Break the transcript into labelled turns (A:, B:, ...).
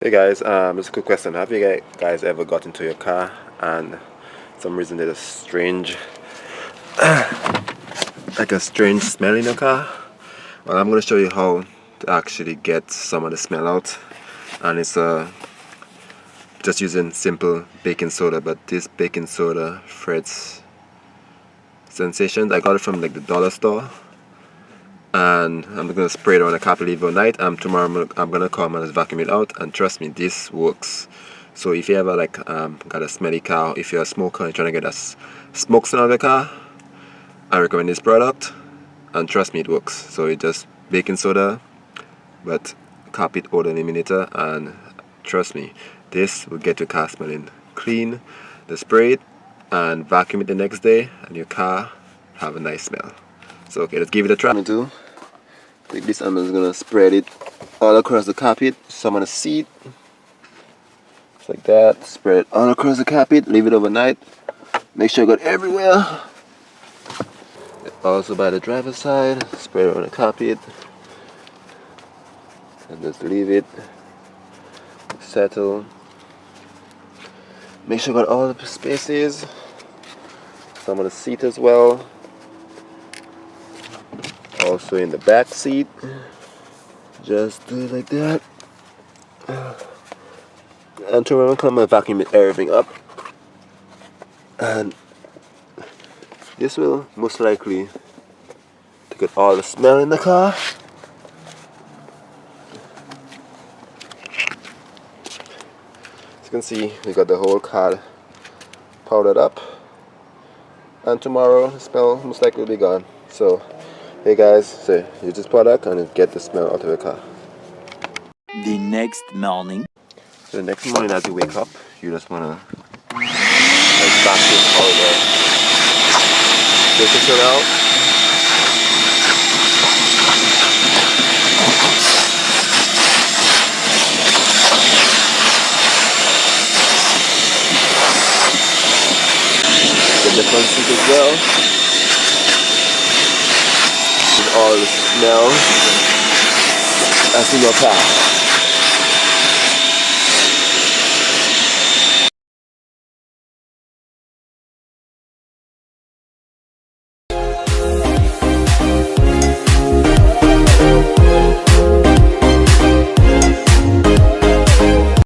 A: Hey guys, just a quick question. Have you guys ever got into your car and for some reason there's a strange, like a strange smell in your car? Well, I'm going to show you how to actually get some of the smell out, and it's just using simple baking soda. But this baking soda, Fred's Sensations, I got it from like the dollar store, and I'm gonna spray it on the carpet, leave it overnight. Tomorrow I'm gonna come and just vacuum it out, and trust me, this works. So if you ever got a smelly car, if you're a smoker and you're trying to get a smoke smell out of the car, I recommend this product, and trust me, it works. So it's just baking soda, but carpet odor eliminator, and trust me, this will get your car smelling clean. Just spray it and vacuum it the next day, and your car have a nice smell. So okay, let's give it a try. Take this, I'm just gonna spread it all across the carpet, some on the seat, just like that. Spread it all across the carpet, leave it overnight. Make sure it got everywhere. Also by the driver's side, spread it on the carpet, and just leave it settle. Make sure you got all the spaces, some on the seat as well. Also in the back seat, just do it like that. And to remember, come and vacuum everything up, and this will most likely take out all the smell in the car. As you can see, we got the whole car powdered up, and tomorrow the smell most likely will be gone. So hey guys, so use this product and get the smell out of your car.
B: The next morning.
A: So the next morning as you wake up, you just wanna vacuum all the baking soda out. Get the front seat as well. With all the smell that's in your car.